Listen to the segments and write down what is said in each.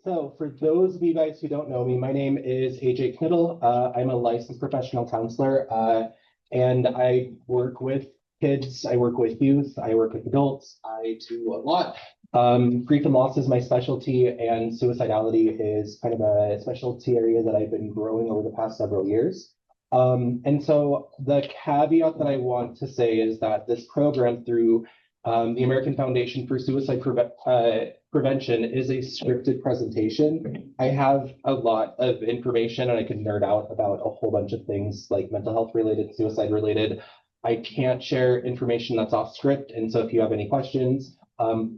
So for those of you guys who don't know me, my name is AJ Knittel. I'm a licensed professional counselor, and I work with kids, I work with youth, I work with adults. I do a lot. Grief and loss is my specialty, and suicidality is kind of a specialty area that I've been growing over the past several years. And so the caveat that I want to say is that this program through the American Foundation for Suicide Prevention is a scripted presentation. I have a lot of information and I can nerd out about a whole bunch of things like mental health related, suicide related. I can't share information that's off script. And so if you have any questions,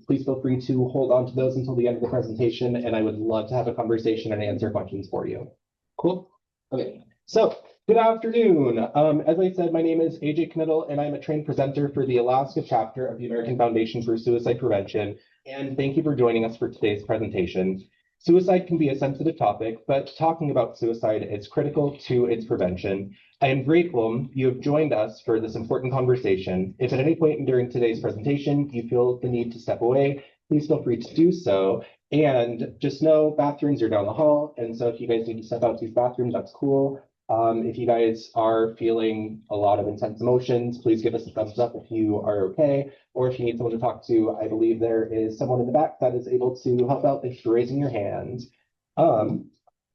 please feel free to hold on to those until the end of the presentation. And I would love to have a conversation and answer questions for you. Cool. Okay. So good afternoon. As I said, my name is AJ Knittel, and I'm a trained presenter for the Alaska chapter of the American Foundation for Suicide Prevention. And thank you for joining us for today's presentation. Suicide can be a sensitive topic, but talking about suicide is critical to its prevention. I am grateful you have joined us for this important conversation. If at any point during today's presentation you feel the need to step away, please feel free to do so. And just know bathrooms are down the hall. And so if you guys need to step out to these bathrooms, that's cool. If you guys are feeling a lot of intense emotions, please give us a thumbs up if you are okay, or if you need someone to talk to. I believe there is someone in the back that is able to help out if you're raising your hand.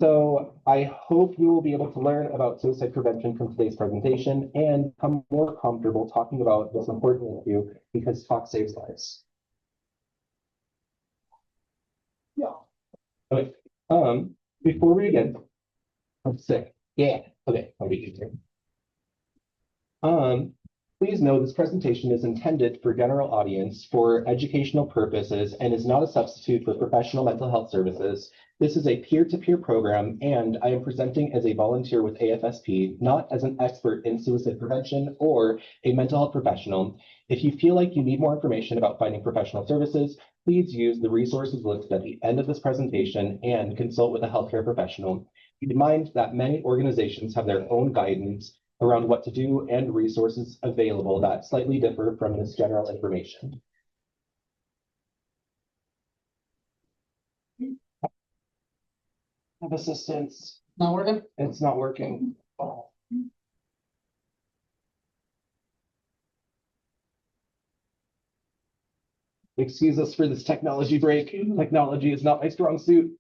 So I hope you will be able to learn about suicide prevention from today's presentation and become more comfortable talking about this important issue because talk saves lives. Yeah. Okay. Before we begin, I'm sick. Yeah, okay, I'll be easier. Please know this presentation is intended for general audience for educational purposes and is not a substitute for professional mental health services. This is a peer-to-peer program, and I am presenting as a volunteer with AFSP, not as an expert in suicide prevention or a mental health professional. If you feel like you need more information about finding professional services, please use the resources listed at the end of this presentation and consult with a healthcare professional. Keep in mind that many organizations have their own guidance around what to do and resources available that slightly differ from this general information. Have assistance. Not working? It's not working. Oh. Excuse us for this technology break. Technology is not my strong suit.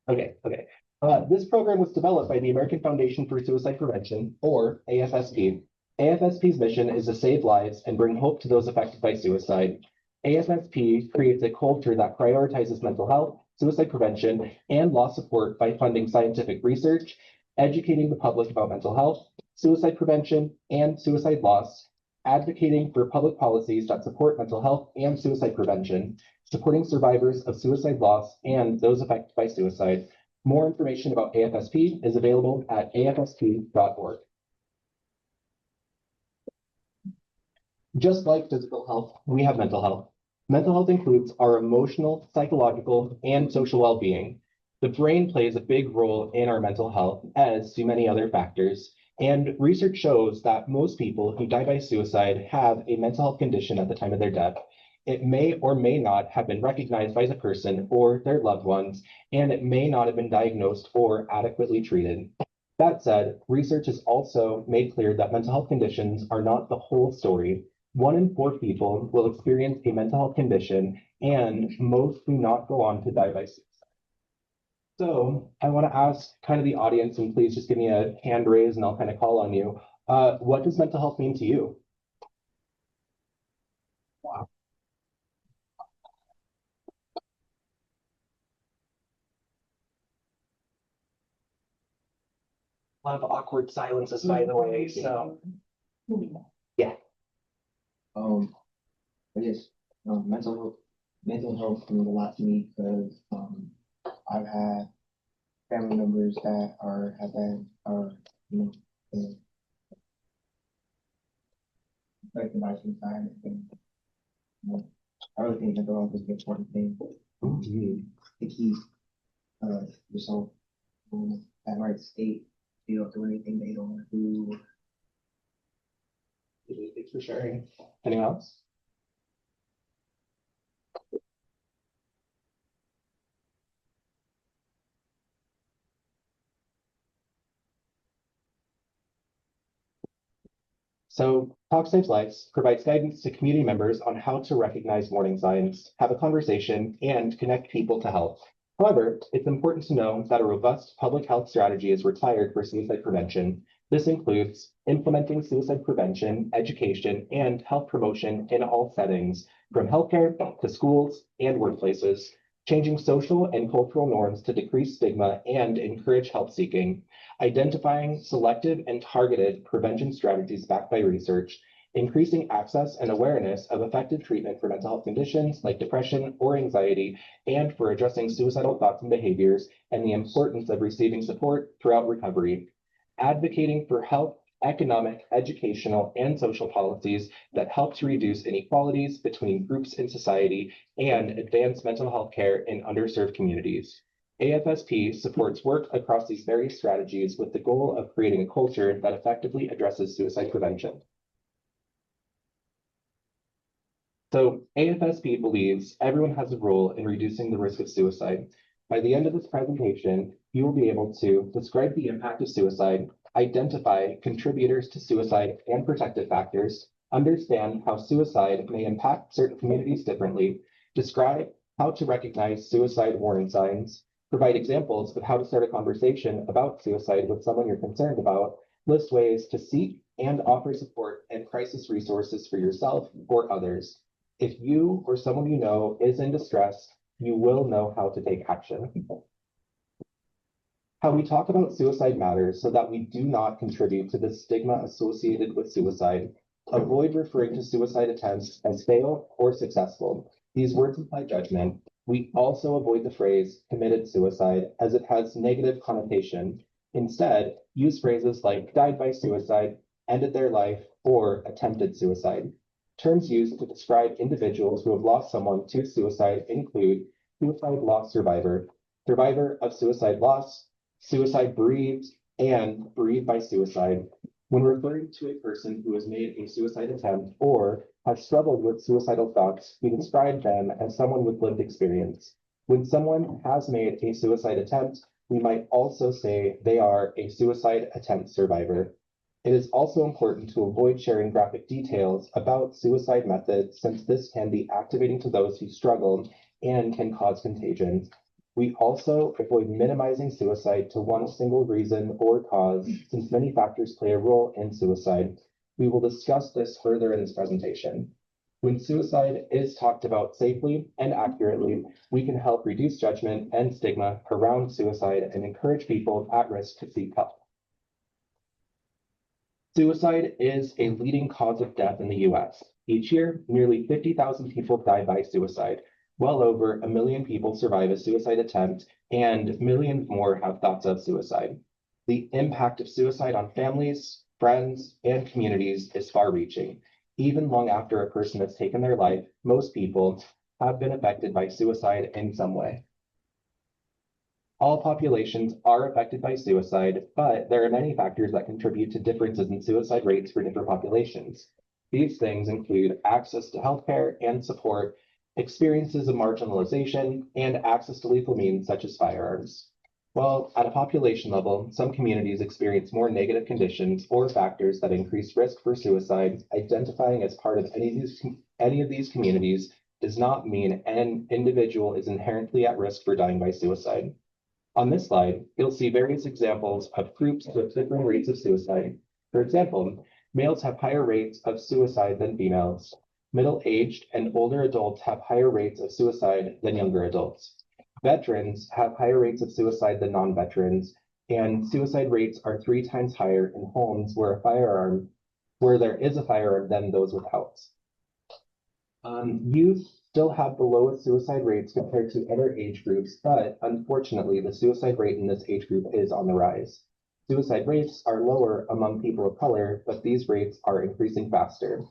Okay. This program was developed by the American Foundation for Suicide Prevention, or AFSP. AFSP's mission is to save lives and bring hope to those affected by suicide. AFSP creates a culture that prioritizes mental health, suicide prevention, and loss support by funding scientific research, educating the public about mental health, suicide prevention, and suicide loss, advocating for public policies that support mental health and suicide prevention, supporting survivors of suicide loss and those affected by suicide. More information about AFSP is available at afsp.org. Just like physical health, we have mental health. Mental health includes our emotional, psychological, and social well-being. The brain plays a big role in our mental health, as do many other factors. And research shows that most people who die by suicide have a mental health condition at the time of their death. It may or may not have been recognized by the person or their loved ones, and it may not have been diagnosed or adequately treated. That said, research has also made clear that mental health conditions are not the whole story. 1 in 4 people will experience a mental health condition, and most do not go on to die by suicide. So I want to ask kind of the audience, and please just give me a hand raise and I'll kind of call on you. What does mental health mean to you? Wow. A lot of awkward silences, by the way, so. Yeah. I guess mental health means a lot to me because I've had family members that have been affected by suicide, and I really think mental health is an important thing to keep yourself in that right state. You don't do anything they don't want to do. Thanks for sharing. Anyone else? So Talk Saves Lives provides guidance to community members on how to recognize warning signs, have a conversation, and connect people to help. However, it's important to know that a robust public health strategy is required for suicide prevention. This includes implementing suicide prevention, education, and health promotion in all settings, from healthcare to schools and workplaces, changing social and cultural norms to decrease stigma and encourage help seeking, identifying selective and targeted prevention strategies backed by research, increasing access and awareness of effective treatment for mental health conditions like depression or anxiety, and for addressing suicidal thoughts and behaviors, and the importance of receiving support throughout recovery, advocating for health, economic, educational, and social policies that help to reduce inequalities between groups in society and advance mental health care in underserved communities. AFSP supports work across these various strategies with the goal of creating a culture that effectively addresses suicide prevention. So AFSP believes everyone has a role in reducing the risk of suicide. By the end of this presentation, you will be able to describe the impact of suicide, identify contributors to suicide and protective factors, understand how suicide may impact certain communities differently, describe how to recognize suicide warning signs, provide examples of how to start a conversation about suicide with someone you're concerned about, list ways to seek and offer support and crisis resources for yourself or others. If you or someone you know is in distress, you will know how to take action. How we talk about suicide matters so that we do not contribute to the stigma associated with suicide. Avoid referring to suicide attempts as failed or successful. These words imply judgment. We also avoid the phrase committed suicide as it has negative connotation. Instead, use phrases like died by suicide, ended their life, or attempted suicide. Terms used to describe individuals who have lost someone to suicide include suicide loss survivor, survivor of suicide loss, suicide bereaved, and bereaved by suicide. When referring to a person who has made a suicide attempt or has struggled with suicidal thoughts, we describe them as someone with lived experience. When someone has made a suicide attempt, we might also say they are a suicide attempt survivor. It is also important to avoid sharing graphic details about suicide methods, since this can be activating to those who struggle and can cause contagion. We also avoid minimizing suicide to one single reason or cause, since many factors play a role in suicide. We will discuss this further in this presentation. When suicide is talked about safely and accurately, we can help reduce judgment and stigma around suicide and encourage people at risk to seek help. Suicide is a leading cause of death in the US. Each year, nearly 50,000 people die by suicide. Well over 1 million people survive a suicide attempt, and millions more have thoughts of suicide. The impact of suicide on families, friends, and communities is far-reaching. Even long after a person has taken their life, most people have been affected by suicide in some way. All populations are affected by suicide, but there are many factors that contribute to differences in suicide rates for different populations. These things include access to healthcare and support, experiences of marginalization, and access to lethal means such as firearms. While at a population level, some communities experience more negative conditions or factors that increase risk for suicide, identifying as part of any of these communities does not mean an individual is inherently at risk for dying by suicide. On this slide, you'll see various examples of groups with different rates of suicide. For example, males have higher rates of suicide than females. Middle-aged and older adults have higher rates of suicide than younger adults. Veterans have higher rates of suicide than non-veterans, and suicide rates are 3 times higher in homes where there is a firearm than those without. Youth still have the lowest suicide rates compared to other age groups, but unfortunately, the suicide rate in this age group is on the rise. Suicide rates are lower among people of color, but these rates are increasing faster.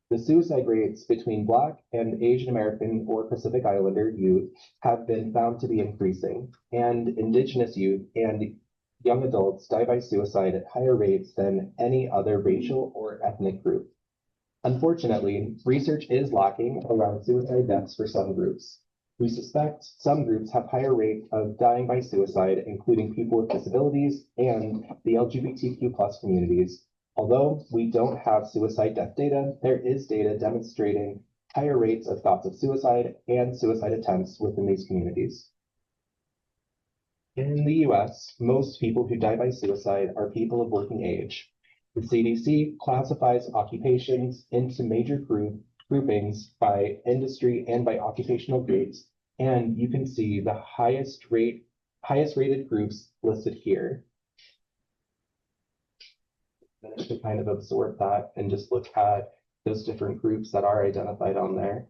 The suicide rates between Black and Asian American or Pacific Islander youth have been found to be increasing, and Indigenous youth and young adults die by suicide at higher rates than any other racial or ethnic group. Unfortunately, research is lacking around suicide deaths for some groups. We suspect some groups have higher rates of dying by suicide, including people with disabilities and the LGBTQ+ communities. Although we don't have suicide death data, there is data demonstrating higher rates of thoughts of suicide and suicide attempts within these communities. In the US, most people who die by suicide are people of working age. The CDC classifies occupations into major groupings by industry and by occupational groups, and you can see the highest rated groups listed here. To kind of absorb that and just look at those different groups that are identified on there.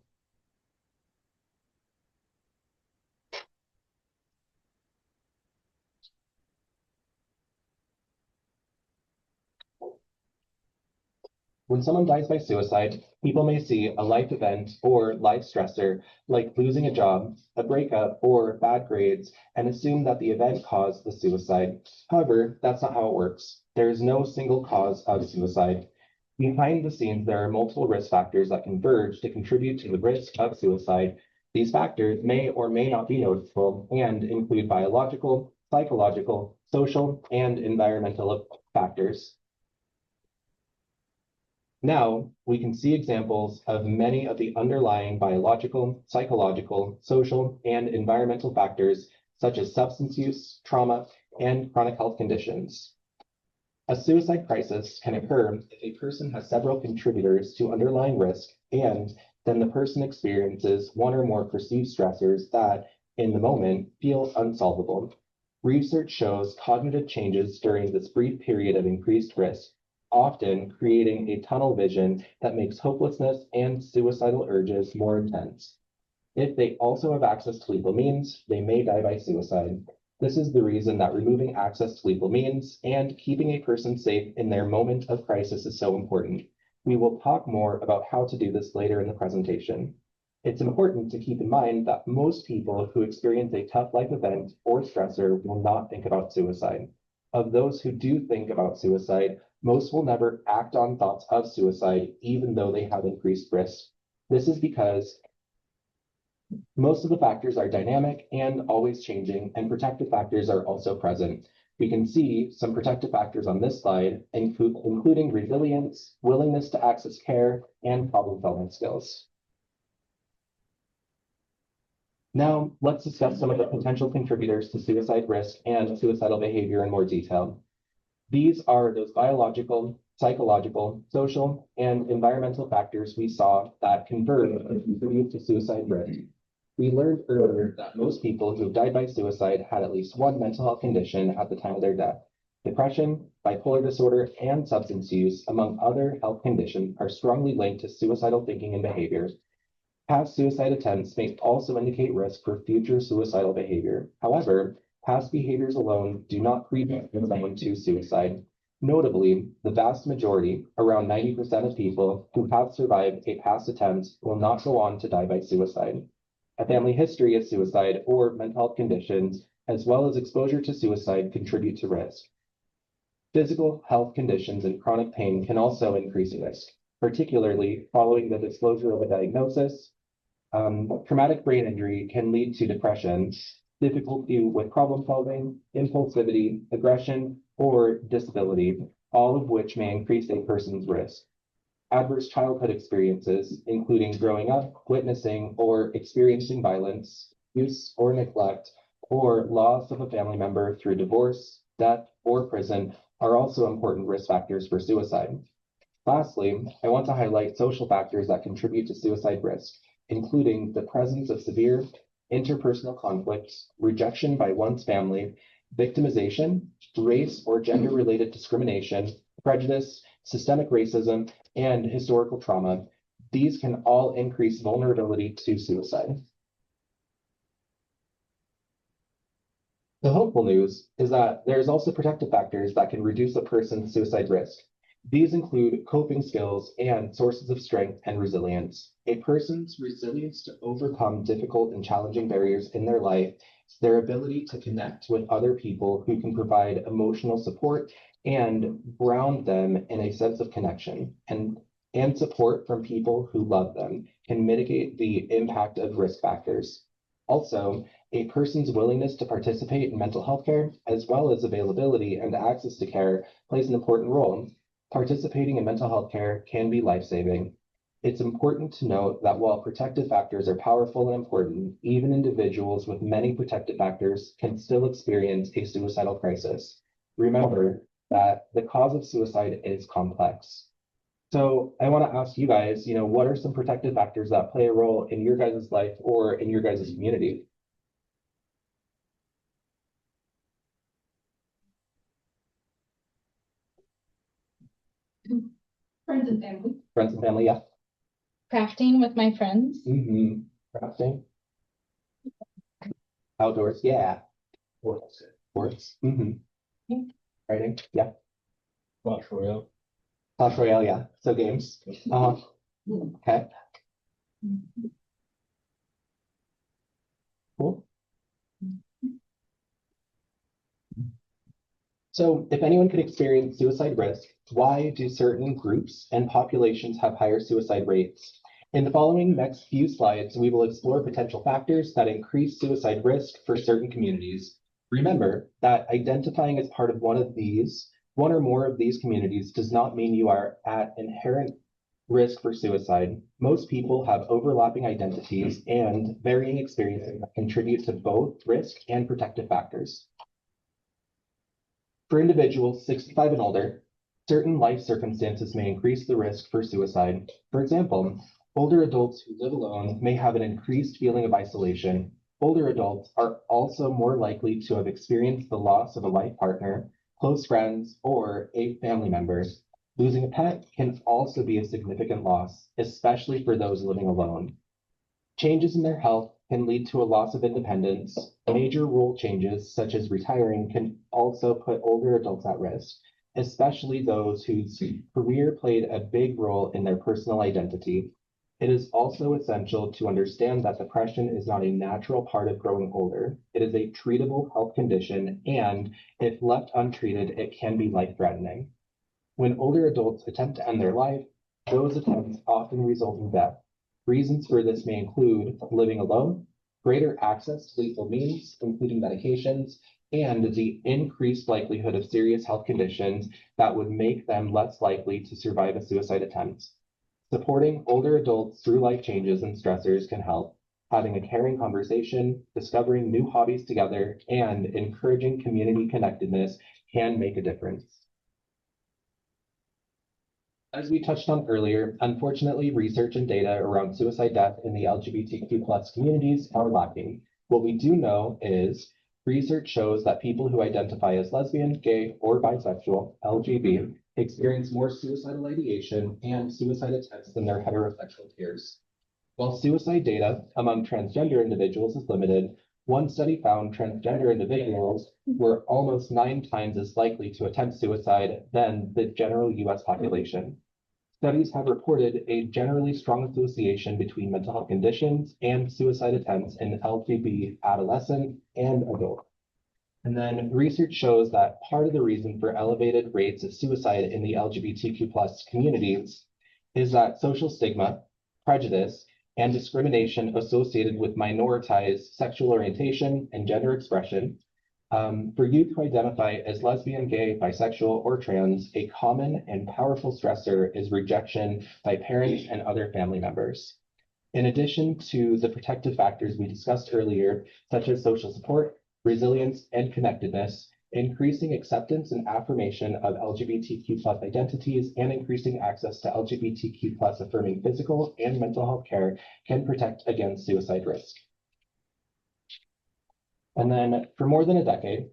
When someone dies by suicide, people may see a life event or life stressor like losing a job, a breakup, or bad grades, and assume that the event caused the suicide. However, that's not how it works. There is no single cause of suicide. Behind the scenes, there are multiple risk factors that converge to contribute to the risk of suicide. These factors may or may not be noticeable and include biological, psychological, social, and environmental factors. Now, we can see examples of many of the underlying biological, psychological, social, and environmental factors, such as substance use, trauma, and chronic health conditions. A suicide crisis can occur if a person has several contributors to underlying risk, and then the person experiences one or more perceived stressors that, in the moment, feel unsolvable. Research shows cognitive changes during this brief period of increased risk, often creating a tunnel vision that makes hopelessness and suicidal urges more intense. If they also have access to lethal means, they may die by suicide. This is the reason that removing access to lethal means and keeping a person safe in their moment of crisis is so important. We will talk more about how to do this later in the presentation. It's important to keep in mind that most people who experience a tough life event or stressor will not think about suicide. Of those who do think about suicide, most will never act on thoughts of suicide, even though they have increased risk. This is because most of the factors are dynamic and always changing, and protective factors are also present. We can see some protective factors on this slide, including resilience, willingness to access care, and problem-solving skills. Now, let's discuss some of the potential contributors to suicide risk and suicidal behavior in more detail. These are those biological, psychological, social, and environmental factors we saw that converge and contribute to suicide risk. We learned earlier that most people who died by suicide had at least one mental health condition at the time of their death. Depression, bipolar disorder, and substance use, among other health conditions, are strongly linked to suicidal thinking and behavior. Past suicide attempts may also indicate risk for future suicidal behavior. However, past behaviors alone do not predispose someone to suicide. Notably, the vast majority, around 90% of people who have survived a past attempt will not go on to die by suicide. A family history of suicide or mental health conditions, as well as exposure to suicide, contribute to risk. Physical health conditions and chronic pain can also increase risk, particularly following the disclosure of a diagnosis. Traumatic brain injury can lead to depression, difficulty with problem solving, impulsivity, aggression, or disability, all of which may increase a person's risk. Adverse childhood experiences, including growing up, witnessing, or experiencing violence, abuse, or neglect, or loss of a family member through divorce, death, or prison, are also important risk factors for suicide. Lastly, I want to highlight social factors that contribute to suicide risk, including the presence of severe interpersonal conflicts, rejection by one's family, victimization, race or gender-related discrimination, prejudice, systemic racism, and historical trauma. These can all increase vulnerability to suicide. The hopeful news is that there's also protective factors that can reduce a person's suicide risk. These include coping skills and sources of strength and resilience. A person's resilience to overcome difficult and challenging barriers in their life, their ability to connect with other people who can provide emotional support and ground them in a sense of connection, and support from people who love them can mitigate the impact of risk factors. Also, a person's willingness to participate in mental health care, as well as availability and access to care, plays an important role. Participating in mental health care can be life-saving. It's important to note that while protective factors are powerful and important, even individuals with many protective factors can still experience a suicidal crisis. Remember that the cause of suicide is complex. So I want to ask you guys, what are some protective factors that play a role in your guys' life or in your guys' community? Friends and family. Friends and family, yeah. Crafting with my friends. Crafting. Outdoors, yeah. Sports. Writing, yeah. Clash Royale. Clash Royale, yeah. So games. Okay. Cool. So if anyone could experience suicide risk, why do certain groups and populations have higher suicide rates? In the following next few slides, we will explore potential factors that increase suicide risk for certain communities. Remember that identifying as part of one or more of these communities does not mean you are at inherent risk for suicide. Most people have overlapping identities and varying experiences that contribute to both risk and protective factors. For individuals 65 and older, certain life circumstances may increase the risk for suicide. For example, older adults who live alone may have an increased feeling of isolation. Older adults are also more likely to have experienced the loss of a life partner, close friends, or a family member. Losing a pet can also be a significant loss, especially for those living alone. Changes in their health can lead to a loss of independence. Major role changes, such as retiring, can also put older adults at risk, especially those whose career played a big role in their personal identity. It is also essential to understand that depression is not a natural part of growing older. It is a treatable health condition, and if left untreated, it can be life-threatening. When older adults attempt to end their life, those attempts often result in death. Reasons for this may include living alone, greater access to lethal means, including medications, and the increased likelihood of serious health conditions that would make them less likely to survive a suicide attempt. Supporting older adults through life changes and stressors can help. Having a caring conversation, discovering new hobbies together, and encouraging community connectedness can make a difference. As we touched on earlier, unfortunately, research and data around suicide death in the LGBTQ+ communities are lacking. What we do know is research shows that people who identify as lesbian, gay, or bisexual, LGB, experience more suicidal ideation and suicide attempts than their heterosexual peers. While suicide data among transgender individuals is limited, one study found transgender individuals were almost 9 times as likely to attempt suicide than the general US population. Studies have reported a generally strong association between mental health conditions and suicide attempts in LGBT adolescent and adult. And then research shows that part of the reason for elevated rates of suicide in the LGBTQ+ communities is that social stigma, prejudice, and discrimination associated with minoritized sexual orientation and gender expression. For youth who identify as lesbian, gay, bisexual, or trans, a common and powerful stressor is rejection by parents and other family members. In addition to the protective factors we discussed earlier, such as social support, resilience, and connectedness, increasing acceptance and affirmation of LGBTQ+ identities and increasing access to LGBTQ+ affirming physical and mental health care can protect against suicide risk. And then for more than a decade,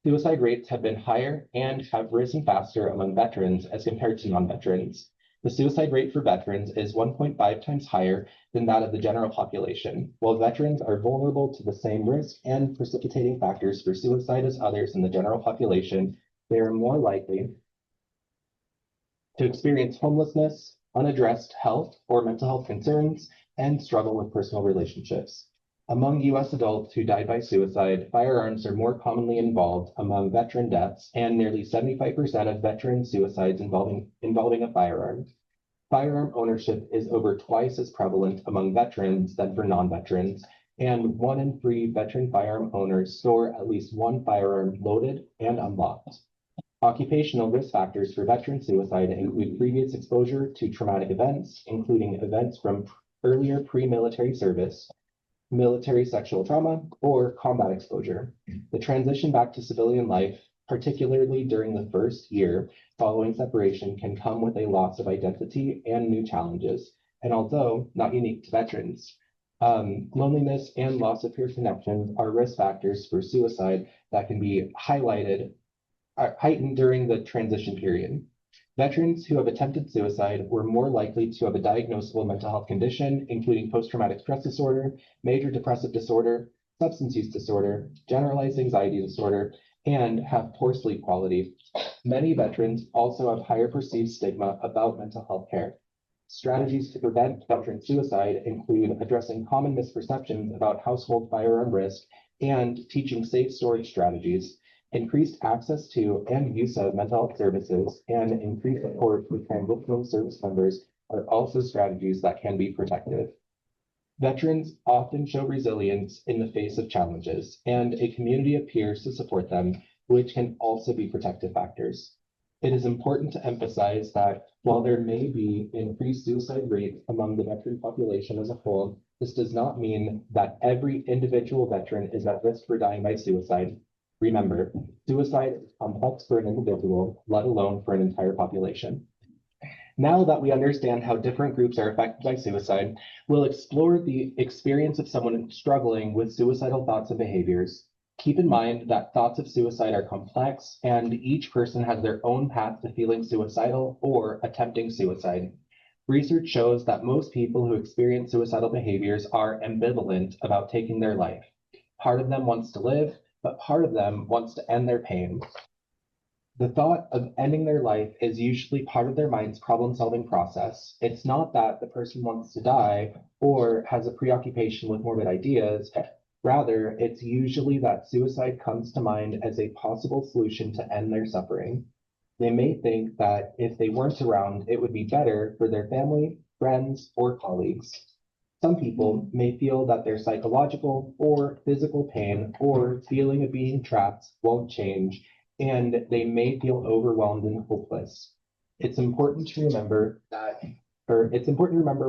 suicide rates have been higher and have risen faster among veterans as compared to non-veterans. The suicide rate for veterans is 1.5 times higher than that of the general population. While veterans are vulnerable to the same risk and precipitating factors for suicide as others in the general population, they are more likely to experience homelessness, unaddressed health or mental health concerns, and struggle with personal relationships. Among US adults who died by suicide, firearms are more commonly involved among veteran deaths, and nearly 75% of veteran suicides involving a firearm. Firearm ownership is over twice as prevalent among veterans than for non-veterans, and 1 in 3 veteran firearm owners store at least one firearm loaded and unlocked. Occupational risk factors for veteran suicide include previous exposure to traumatic events, including events from earlier pre-military service, military sexual trauma, or combat exposure. The transition back to civilian life, particularly during the first year following separation, can come with a loss of identity and new challenges. And although not unique to veterans, loneliness and loss of peer connections are risk factors for suicide that can be heightened during the transition period. Veterans who have attempted suicide were more likely to have a diagnosable mental health condition, including post-traumatic stress disorder, major depressive disorder, substance use disorder, generalized anxiety disorder, and have poor sleep quality. Many veterans also have higher perceived stigma about mental health care. Strategies to prevent veteran suicide include addressing common misperceptions about household firearm risk and teaching safe storage strategies. Increased access to and use of mental health services and increased support for transitional service members are also strategies that can be protective. Veterans often show resilience in the face of challenges, and a community of peers to support them, which can also be protective factors. It is important to emphasize that while there may be increased suicide rates among the veteran population as a whole, this does not mean that every individual veteran is at risk for dying by suicide. Remember, suicide is complex for an individual, let alone for an entire population. Now that we understand how different groups are affected by suicide, we'll explore the experience of someone struggling with suicidal thoughts and behaviors. Keep in mind that thoughts of suicide are complex, and each person has their own path to feeling suicidal or attempting suicide. Research shows that most people who experience suicidal behaviors are ambivalent about taking their life. Part of them wants to live, but part of them wants to end their pain. The thought of ending their life is usually part of their mind's problem-solving process. It's not that the person wants to die or has a preoccupation with morbid ideas. Rather, it's usually that suicide comes to mind as a possible solution to end their suffering. They may think that if they weren't around, it would be better for their family, friends, or colleagues. Some people may feel that their psychological or physical pain or feeling of being trapped won't change, and they may feel overwhelmed and hopeless. It's important to remember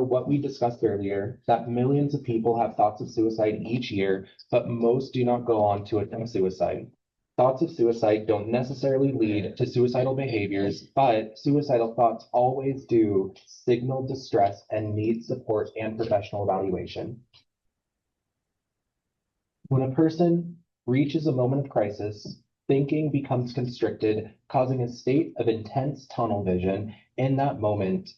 what we discussed earlier, that millions of people have thoughts of suicide each year, but most do not go on to attempt suicide. Thoughts of suicide don't necessarily lead to suicidal behaviors, but suicidal thoughts always do signal distress and need support and professional evaluation. When a person reaches a moment of crisis, thinking becomes constricted, causing a state of intense tunnel vision. In that moment,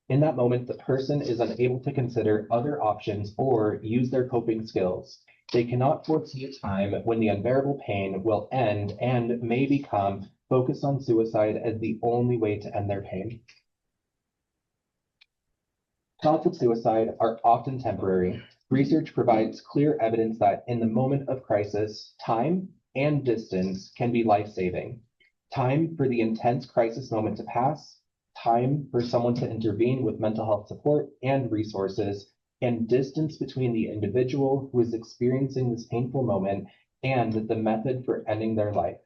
the person is unable to consider other options or use their coping skills. They cannot foresee a time when the unbearable pain will end and may become focused on suicide as the only way to end their pain. Thoughts of suicide are often temporary. Research provides clear evidence that in the moment of crisis, time and distance can be life-saving. Time for the intense crisis moment to pass, time for someone to intervene with mental health support and resources, and distance between the individual who is experiencing this painful moment and the method for ending their life.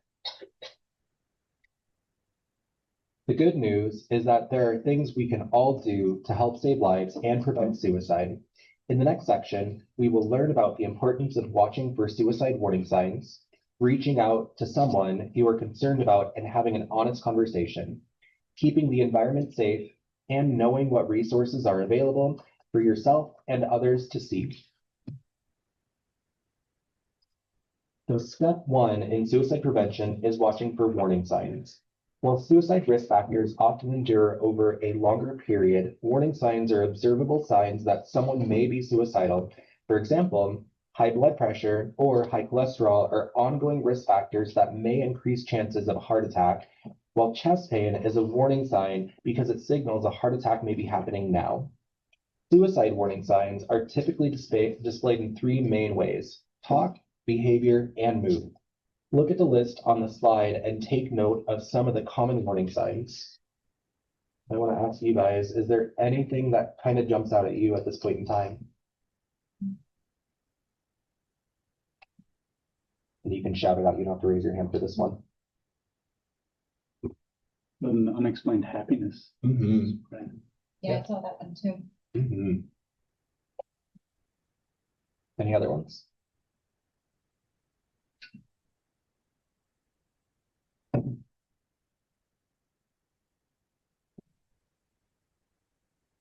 The good news is that there are things we can all do to help save lives and prevent suicide. In the next section, we will learn about the importance of watching for suicide warning signs, reaching out to someone you are concerned about and having an honest conversation, keeping the environment safe, and knowing what resources are available for yourself and others to seek. So step one in suicide prevention is watching for warning signs. While suicide risk factors often endure over a longer period, warning signs are observable signs that someone may be suicidal. For example, high blood pressure or high cholesterol are ongoing risk factors that may increase chances of a heart attack, while chest pain is a warning sign because it signals a heart attack may be happening now. Suicide warning signs are typically displayed in three main ways: talk, behavior, and mood. Look at the list on the slide and take note of some of the common warning signs. I want to ask you guys, is there anything that kind of jumps out at you at this point in time? And you can shout it out, you don't have to raise your hand for this one. An unexplained happiness. Mhm. Right. Yeah, I saw that one too. Mhm. Any other ones?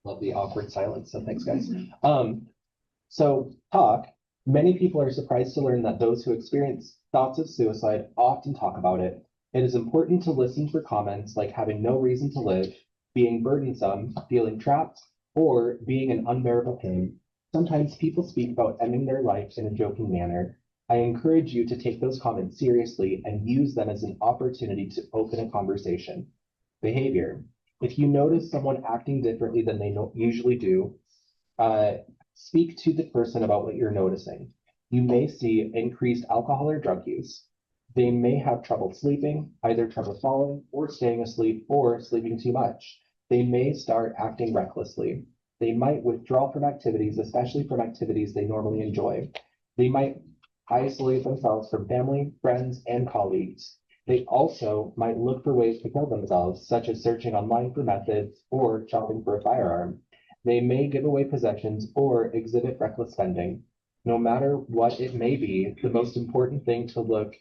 Love the awkward silence, so thanks, guys. So talk, many people are surprised to learn that those who experience thoughts of suicide often talk about it. It is important to listen for comments like having no reason to live, being burdensome, feeling trapped, or being an unbearable pain. Sometimes people speak about ending their life in a joking manner. I encourage you to take those comments seriously and use them as an opportunity to open a conversation. Behavior. If you notice someone acting differently than they usually do, uh, speak to the person about what you're noticing. You may see increased alcohol or drug use. They may have trouble sleeping, either trouble falling or staying asleep or sleeping too much. They may start acting recklessly. They might withdraw from activities, especially from activities they normally enjoy. They might isolate themselves from family, friends, and colleagues. They also might look for ways to kill themselves, such as searching online for methods or shopping for a firearm. They may give away possessions or exhibit reckless spending. No matter what it may be, the most important thing to look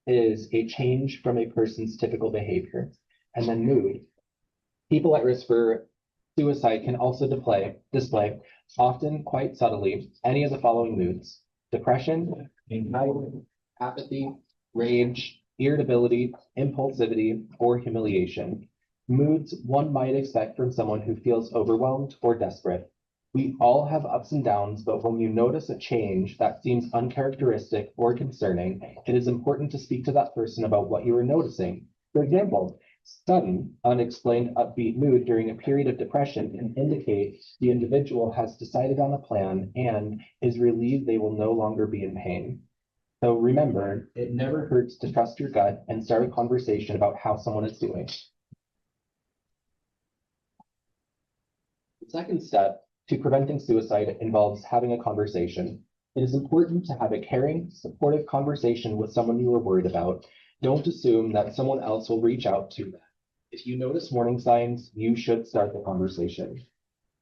is a change from a person's typical behavior. And then mood. People at risk for suicide can also display, often quite subtly, any of the following moods: depression, anxiety, apathy, rage, irritability, impulsivity, or humiliation. Moods one might expect from someone who feels overwhelmed or desperate. We all have ups and downs, but when you notice a change that seems uncharacteristic or concerning, it is important to speak to that person about what you are noticing. For example, sudden, unexplained upbeat mood during a period of depression can indicate the individual has decided on a plan and is relieved they will no longer be in pain. So remember, it never hurts to trust your gut and start a conversation about how someone is doing. The second step to preventing suicide involves having a conversation. It is important to have a caring, supportive conversation with someone you are worried about. Don't assume that someone else will reach out to them. If you notice warning signs, you should start the conversation.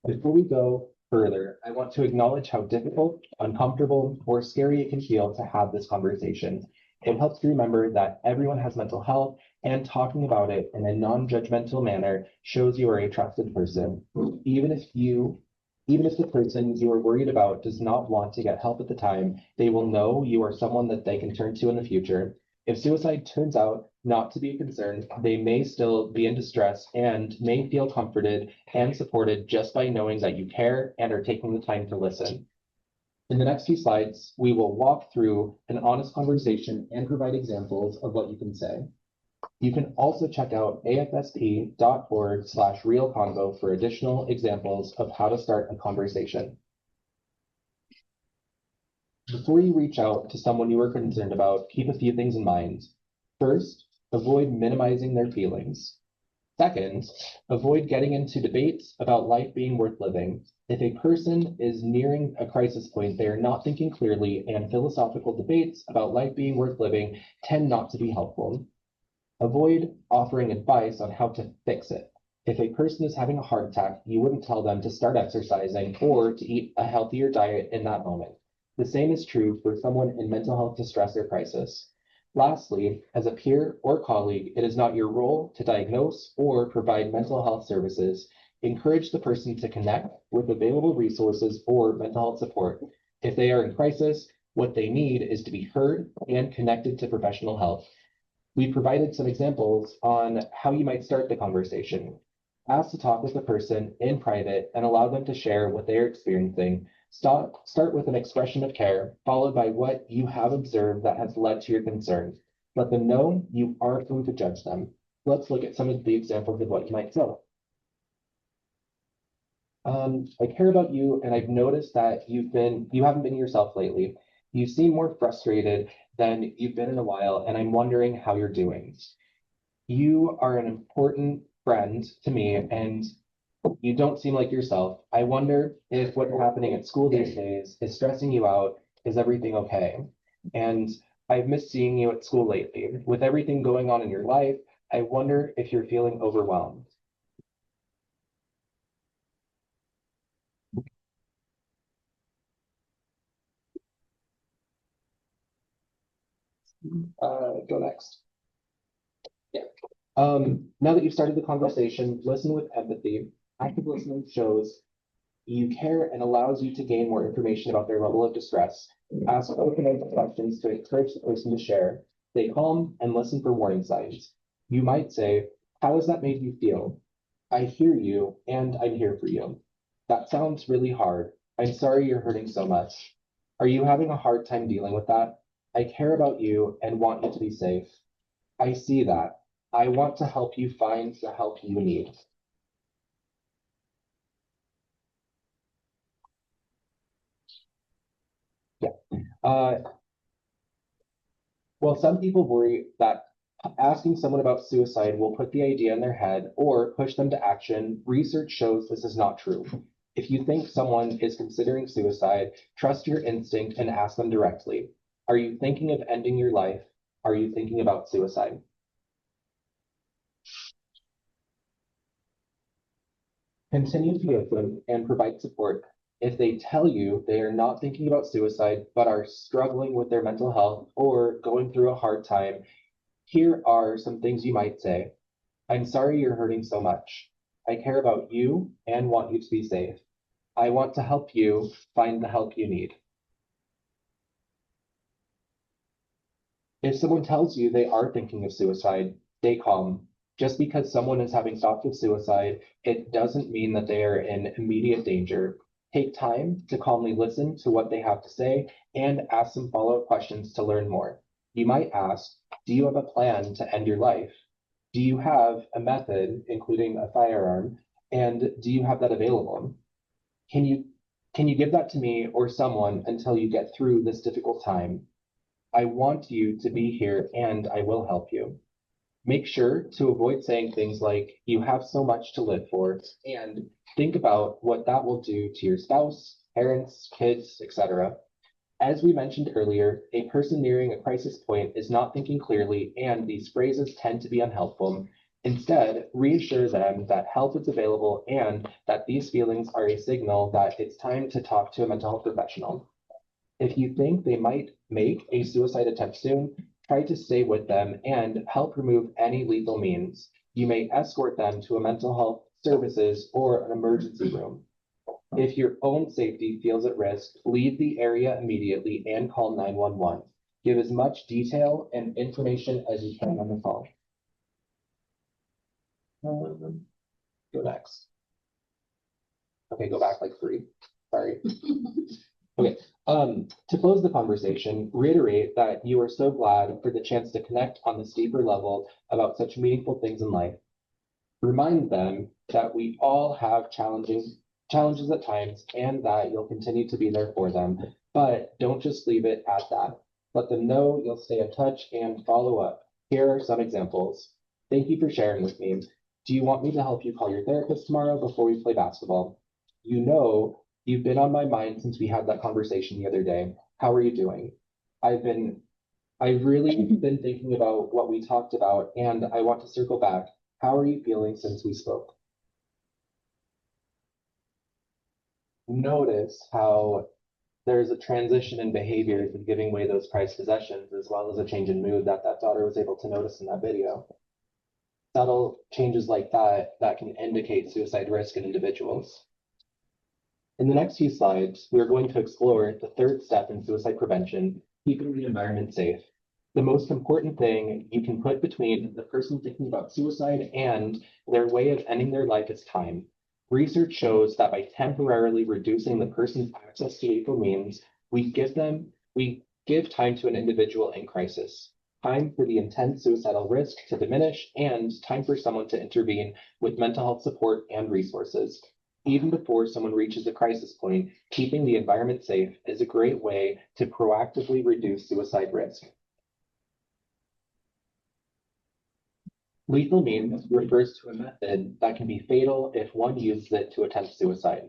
Before we go further, I want to acknowledge how difficult, uncomfortable, or scary it can feel to have this conversation. It helps to remember that everyone has mental health, and talking about it in a non-judgmental manner shows you are a trusted person. Even if the person you are worried about does not want to get help at the time, they will know you are someone that they can turn to in the future. If suicide turns out not to be a concern, they may still be in distress and may feel comforted and supported just by knowing that you care and are taking the time to listen. In the next few slides, we will walk through an honest conversation and provide examples of what you can say. You can also check out afsp.org/realconvo for additional examples of how to start a conversation. Before you reach out to someone you are concerned about, keep a few things in mind. First, avoid minimizing their feelings. Second, avoid getting into debates about life being worth living. If a person is nearing a crisis point, they are not thinking clearly, and philosophical debates about life being worth living tend not to be helpful. Avoid offering advice on how to fix it. If a person is having a heart attack, you wouldn't tell them to start exercising or to eat a healthier diet in that moment. The same is true for someone in mental health distress or crisis. Lastly, as a peer or colleague, it is not your role to diagnose or provide mental health services. Encourage the person to connect with available resources or mental health support. If they are in crisis, what they need is to be heard and connected to professional help. We provided some examples on how you might start the conversation. Ask to talk with the person in private and allow them to share what they are experiencing. Start with an expression of care, followed by what you have observed that has led to your concern. Let them know you aren't going to judge them. Let's look at some of the examples of what you might say. I care about you, and I've noticed that you haven't been yourself lately. You seem more frustrated than you've been in a while, and I'm wondering how you're doing. You are an important friend to me, and you don't seem like yourself. I wonder if what's happening at school these days is stressing you out. Is everything okay? And I've missed seeing you at school lately. With everything going on in your life, I wonder if you're feeling overwhelmed. Go next. Yeah. Now that you've started the conversation, listen with empathy. Active listening shows you care and allows you to gain more information about their level of distress. Ask open-ended questions to encourage the person to share. Stay calm and listen for warning signs. You might say, "How has that made you feel? I hear you and I'm here for you. That sounds really hard. I'm sorry you're hurting so much. Are you having a hard time dealing with that? I care about you and want you to be safe. I see that. I want to help you find the help you need." Yeah. Well, some people worry that asking someone about suicide will put the idea in their head or push them to action. Research shows this is not true. If you think someone is considering suicide, trust your instinct and ask them directly. Are you thinking of ending your life? Are you thinking about suicide? Continue to be open and provide support. If they tell you they are not thinking about suicide but are struggling with their mental health or going through a hard time, here are some things you might say. "I'm sorry you're hurting so much. I care about you and want you to be safe. I want to help you find the help you need." If someone tells you they are thinking of suicide, stay calm. Just because someone is having thoughts of suicide, it doesn't mean that they are in immediate danger. Take time to calmly listen to what they have to say and ask some follow-up questions to learn more. You might ask, "Do you have a plan to end your life? Do you have a method, including a firearm? And do you have that available? Can you can you give that to me or someone until you get through this difficult time? I want you to be here and I will help you." Make sure to avoid saying things like, "You have so much to live for," and think about what that will do to your spouse, parents, kids, etc. As we mentioned earlier, a person nearing a crisis point is not thinking clearly, and these phrases tend to be unhelpful. Instead, reassure them that help is available and that these feelings are a signal that it's time to talk to a mental health professional. If you think they might make a suicide attempt soon, try to stay with them and help remove any lethal means. You may escort them to a mental health services or an emergency room. If your own safety feels at risk, leave the area immediately and call 911. Give as much detail and information as you can on the phone. Go next. Okay, go back like 3. Sorry. Okay, to close the conversation, reiterate that you are so glad for the chance to connect on this deeper level about such meaningful things in life. Remind them that we all have challenges at times and that you'll continue to be there for them, but don't just leave it at that. Let them know you'll stay in touch and follow up. Here are some examples. "Thank you for sharing with me. Do you want me to help you call your therapist tomorrow before we play basketball? You know, you've been on my mind since we had that conversation the other day. How are you doing? I've really been thinking about what we talked about and I want to circle back. How are you feeling since we spoke?" Notice how there's a transition in behaviors and giving away those prized possessions, as well as a change in mood that daughter was able to notice in that video. Subtle changes like that can indicate suicide risk in individuals. In the next few slides, we are going to explore the third step in suicide prevention, keeping the environment safe. The most important thing you can put between the person thinking about suicide and their way of ending their life is time. Research shows that by temporarily reducing the person's access to lethal means, we give time to an individual in crisis, time for the intense suicidal risk to diminish, and time for someone to intervene with mental health support and resources. Even before someone reaches a crisis point, keeping the environment safe is a great way to proactively reduce suicide risk. Lethal means refers to a method that can be fatal if one uses it to attempt suicide.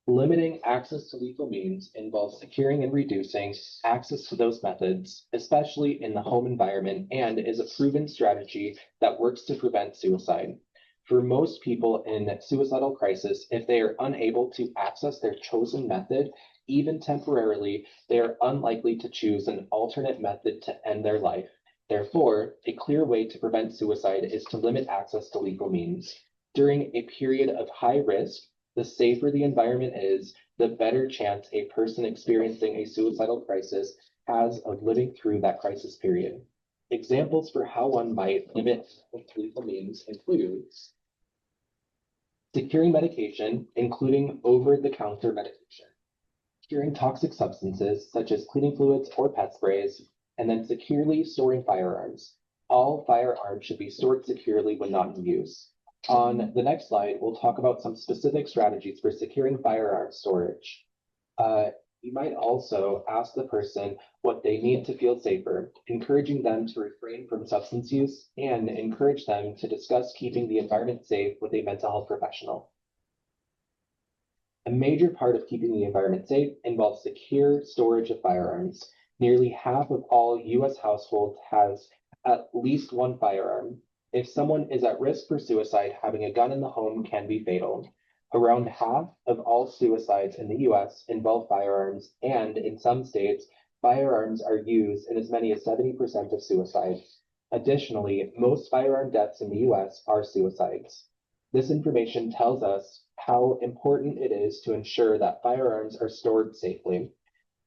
Limiting access to lethal means involves securing and reducing access to those methods, especially in the home environment, and is a proven strategy that works to prevent suicide. For most people in suicidal crisis, if they are unable to access their chosen method, even temporarily, they are unlikely to choose an alternate method to end their life. Therefore, a clear way to prevent suicide is to limit access to lethal means. During a period of high risk, the safer the environment is, the better chance a person experiencing a suicidal crisis has of living through that crisis period. Examples for how one might limit lethal means include securing medication, including over-the-counter medication, securing toxic substances such as cleaning fluids or pet sprays, and then securely storing firearms. All firearms should be stored securely when not in use. On the next slide, we'll talk about some specific strategies for securing firearm storage. You might also ask the person what they need to feel safer, encouraging them to refrain from substance use and encourage them to discuss keeping the environment safe with a mental health professional. A major part of keeping the environment safe involves secure storage of firearms. Nearly half of all U.S. households has at least one firearm. If someone is at risk for suicide, having a gun in the home can be fatal. Around half of all suicides in the U.S. involve firearms, and in some states, firearms are used in as many as 70% of suicides. Additionally, most firearm deaths in the U.S. are suicides. This information tells us how important it is to ensure that firearms are stored safely.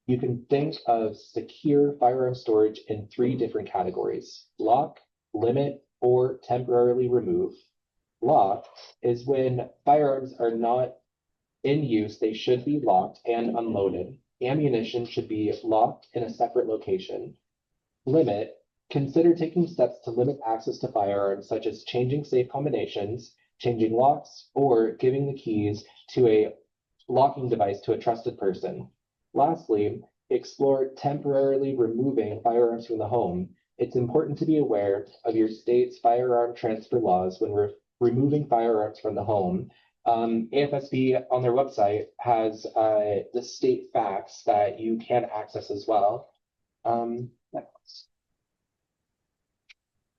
You can think of secure firearm storage in 3 different categories: lock, limit, or temporarily remove. Lock is when firearms are not in use, they should be locked and unloaded. Ammunition should be locked in a separate location. Limit, consider taking steps to limit access to firearms, such as changing safe combinations, changing locks, or giving the keys to a locking device to a trusted person. Lastly, explore temporarily removing firearms from the home. It's important to be aware of your state's firearm transfer laws when removing firearms from the home. AFSB on their website has the state facts that you can access as well. Next.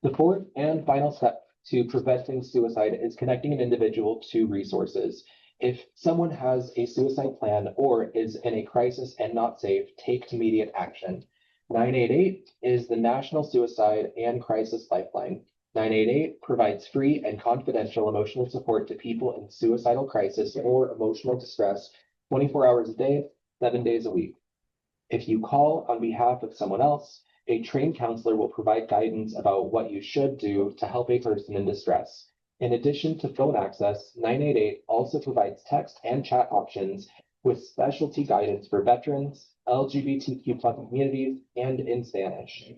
The fourth and final step to preventing suicide is connecting an individual to resources. If someone has a suicide plan or is in a crisis and not safe, take immediate action. 988 is the National Suicide and Crisis Lifeline. 988 provides free and confidential emotional support to people in suicidal crisis or emotional distress 24 hours a day, 7 days a week. If you call on behalf of someone else, a trained counselor will provide guidance about what you should do to help a person in distress. In addition to phone access, 988 also provides text and chat options with specialty guidance for veterans, LGBTQ+ communities, and in Spanish.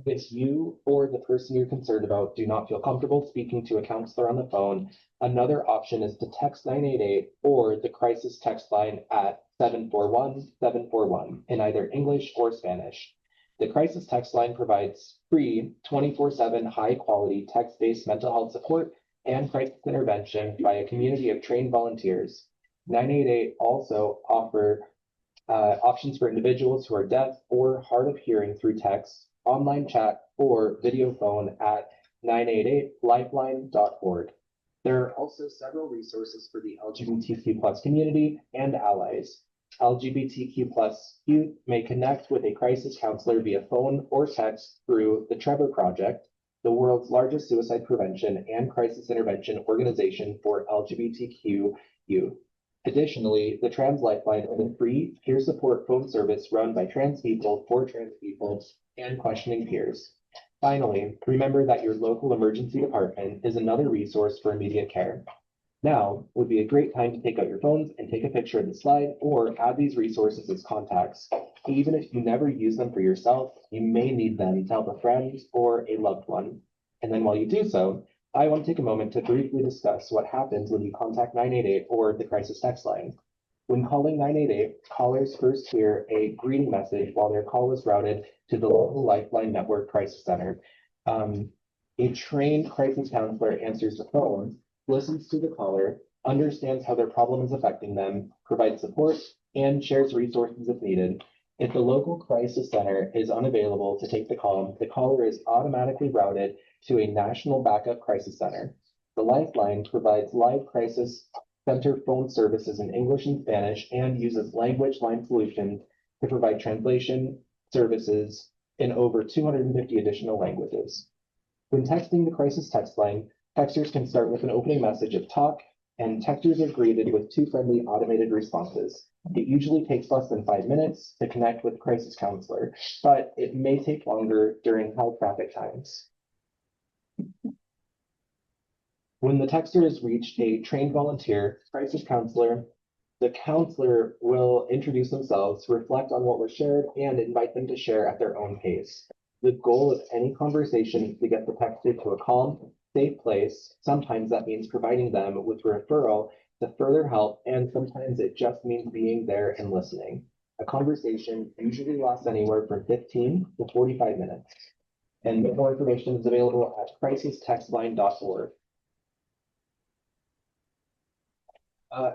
If you or the person you're concerned about do not feel comfortable speaking to a counselor on the phone, another option is to text 988 or the crisis text line at 741-741 in either English or Spanish. The crisis text line provides free 24/7 high-quality text-based mental health support and crisis intervention by a community of trained volunteers. 988 also offer options for individuals who are deaf or hard of hearing through text, online chat, or video phone at 988lifeline.org. There are also several resources for the LGBTQ+ community and allies. LGBTQ+ youth may connect with a crisis counselor via phone or text through the Trevor Project, the world's largest suicide prevention and crisis intervention organization for LGBTQ youth. Additionally, the Trans Lifeline is a free peer support phone service run by trans people for trans people and questioning peers. Finally, remember that your local emergency department is another resource for immediate care. Now would be a great time to take out your phones and take a picture of the slide or add these resources as contacts. Even if you never use them for yourself, you may need them to help a friend or a loved one. And then while you do so, I want to take a moment to briefly discuss what happens when you contact 988 or the crisis text line. When calling 988, callers first hear a greeting message while their call is routed to the local Lifeline Network Crisis Center. A trained crisis counselor answers the phone, listens to the caller, understands how their problem is affecting them, provides support, and shares resources if needed. If the local crisis center is unavailable to take the call, the caller is automatically routed to a national backup crisis center. The Lifeline provides live crisis center phone services in English and Spanish and uses language line solutions to provide translation services in over 250 additional languages. When texting the crisis text line, texters can start with an opening message of talk, and texters are greeted with two friendly automated responses. It usually takes less than 5 minutes to connect with a crisis counselor, but it may take longer during high traffic times. When the texter has reached a trained volunteer, crisis counselor, the counselor will introduce themselves, reflect on what was shared, and invite them to share at their own pace. The goal of any conversation is to get the texter to a calm, safe place. Sometimes that means providing them with referral to further help, and sometimes it just means being there and listening. A conversation usually lasts anywhere from 15 to 45 minutes. And more information is available at crisistextline.org.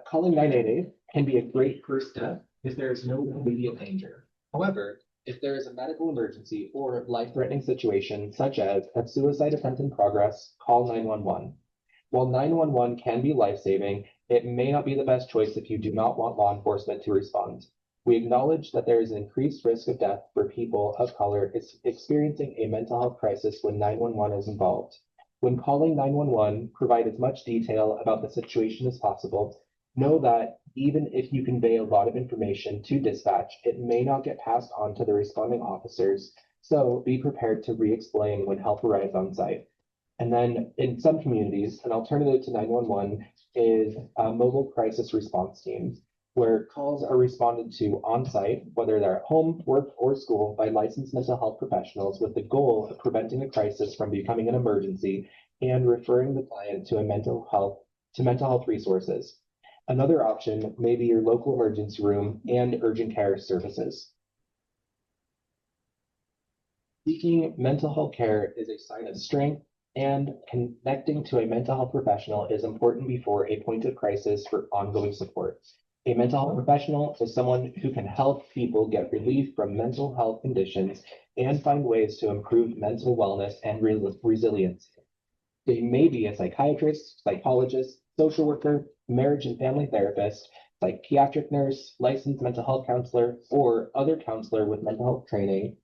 Calling 988 can be a great first step if there is no immediate danger. However, if there is a medical emergency or life-threatening situation, such as a suicide attempt in progress, call 911. While 911 can be life-saving, it may not be the best choice if you do not want law enforcement to respond. We acknowledge that there is an increased risk of death for people of color experiencing a mental health crisis when 911 is involved. When calling 911, provide as much detail about the situation as possible. Know that even if you convey a lot of information to dispatch, it may not get passed on to the responding officers, so be prepared to re-explain when help arrives on site. And then in some communities, an alternative to 911 is a mobile crisis response team, where calls are responded to on site, whether they're at home, work, or school, by licensed mental health professionals with the goal of preventing a crisis from becoming an emergency and referring the client to mental health resources. Another option may be your local emergency room and urgent care services. Seeking mental health care is a sign of strength, and connecting to a mental health professional is important before a point of crisis for ongoing support. A mental health professional is someone who can help people get relief from mental health conditions and find ways to improve mental wellness and resilience. They may be a psychiatrist, psychologist, social worker, marriage and family therapist, psychiatric nurse, licensed mental health counselor, or other counselor with mental health training.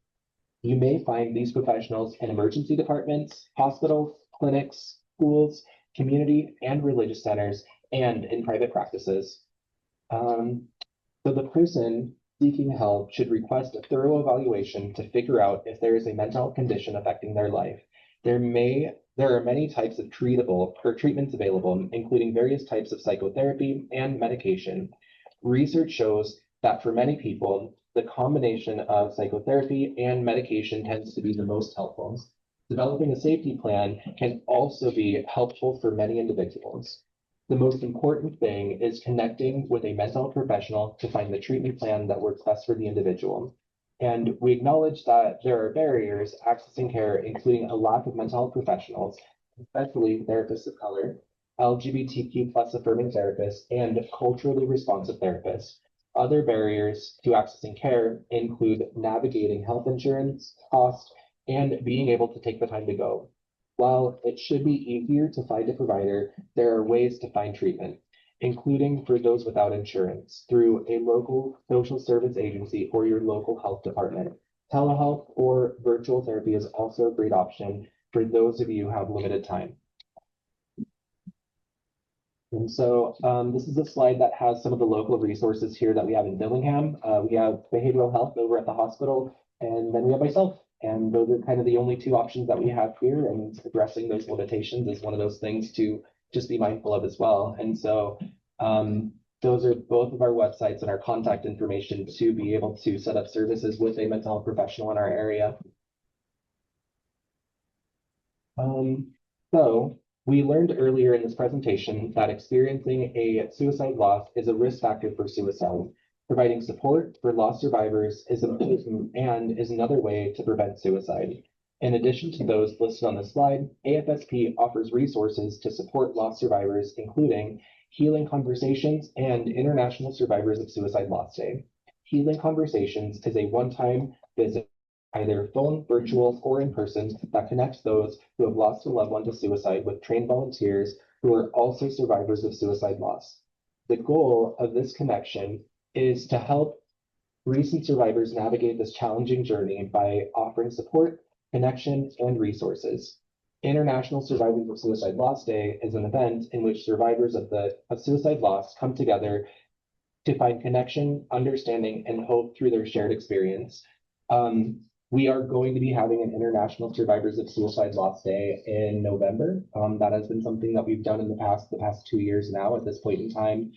You may find these professionals in emergency departments, hospitals, clinics, schools, community and religious centers, and in private practices. So the person seeking help should request a thorough evaluation to figure out if there is a mental health condition affecting their life. There are many types of treatments available, including various types of psychotherapy and medication. Research shows that for many people, the combination of psychotherapy and medication tends to be the most helpful. Developing a safety plan can also be helpful for many individuals. The most important thing is connecting with a mental health professional to find the treatment plan that works best for the individual. And we acknowledge that there are barriers accessing care, including a lack of mental health professionals, especially therapists of color, LGBTQ plus affirming therapists, and culturally responsive therapists. Other barriers to accessing care include navigating health insurance, cost, and being able to take the time to go. While it should be easier to find a provider, there are ways to find treatment, including for those without insurance, through a local social service agency or your local health department. Telehealth or virtual therapy is also a great option for those of you who have limited time. And so this is a slide that has some of the local resources here that we have in Dillingham. We have behavioral health over at the hospital, and then we have myself. And those are kind of the only two options that we have here, and addressing those limitations is one of those things to just be mindful of as well. And so those are both of our websites and our contact information to be able to set up services with a mental health professional in our area. So we learned earlier in this presentation that experiencing a suicide loss is a risk factor for suicide. Providing support for loss survivors is important and is another way to prevent suicide. In addition to those listed on the slide, AFSP offers resources to support loss survivors, including Healing Conversations, and International Survivors of Suicide Loss Day. Healing Conversations is a one-time visit, either phone, virtual, or in person, that connects those who have lost a loved one to suicide with trained volunteers who are also survivors of suicide loss. The goal of this connection is to help recent survivors navigate this challenging journey by offering support, connection, and resources. International Survivors of Suicide Loss Day is an event in which survivors of suicide loss come together to find connection, understanding, and hope through their shared experience. We are going to be having an International Survivors of Suicide Loss Day in November. That has been something that we've done in the past 2 years now at this point in time,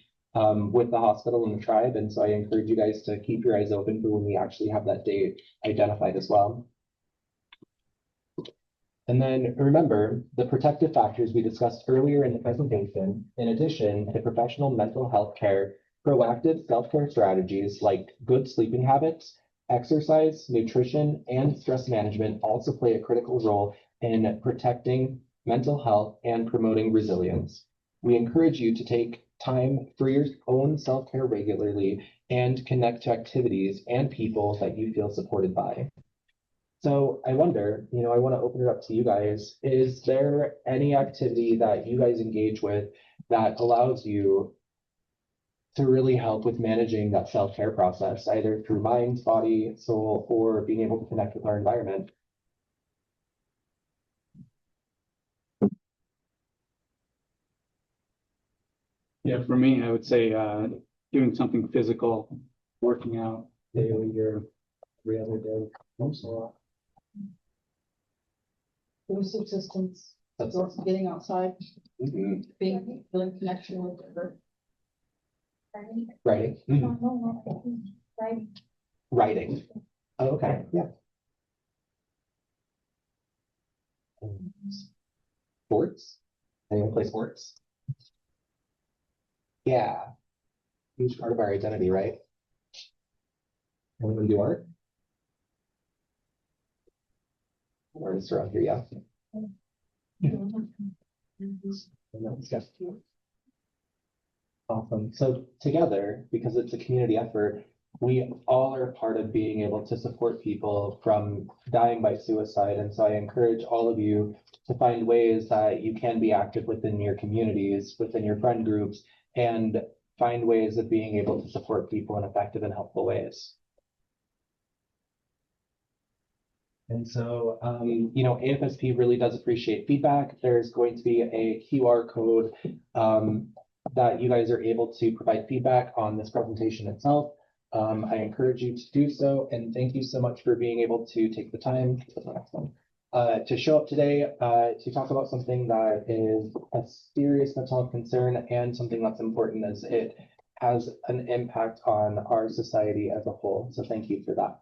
with the hospital and the tribe. And so I encourage you guys to keep your eyes open for when we actually have that date identified as well. And then remember the protective factors we discussed earlier in the presentation, in addition to professional mental health care, proactive self-care strategies like good sleeping habits, exercise, nutrition, and stress management also play a critical role in protecting mental health and promoting resilience. We encourage you to take time for your own self-care regularly and connect to activities and people that you feel supported by. So I wonder, I want to open it up to you guys. Is there any activity that you guys engage with that allows you to really help with managing that self-care process, either through mind, body, soul, or being able to connect with our environment? Yeah, for me, I would say doing something physical, working out daily or every other day, once in a while. Food subsistence, That's so getting outside, Mhm. feeling connection with the earth. Writing. Mhm. Right. Writing. Oh, okay, yeah. Sports? Anyone play sports? Yeah. Huge part of our identity, right? Anyone do art? Artists around here, yeah. Awesome. So together, because it's a community effort, we all are part of being able to support people from dying by suicide. And so I encourage all of you to find ways that you can be active within your communities, within your friend groups, and find ways of being able to support people in effective and helpful ways. And so, AFSP really does appreciate feedback. There's going to be a QR code that you guys are able to provide feedback on this presentation itself. I encourage you to do so, and thank you so much for being able to take the time to show up today to talk about something that is a serious mental health concern and something that's important as it has an impact on our society as a whole. So thank you for that.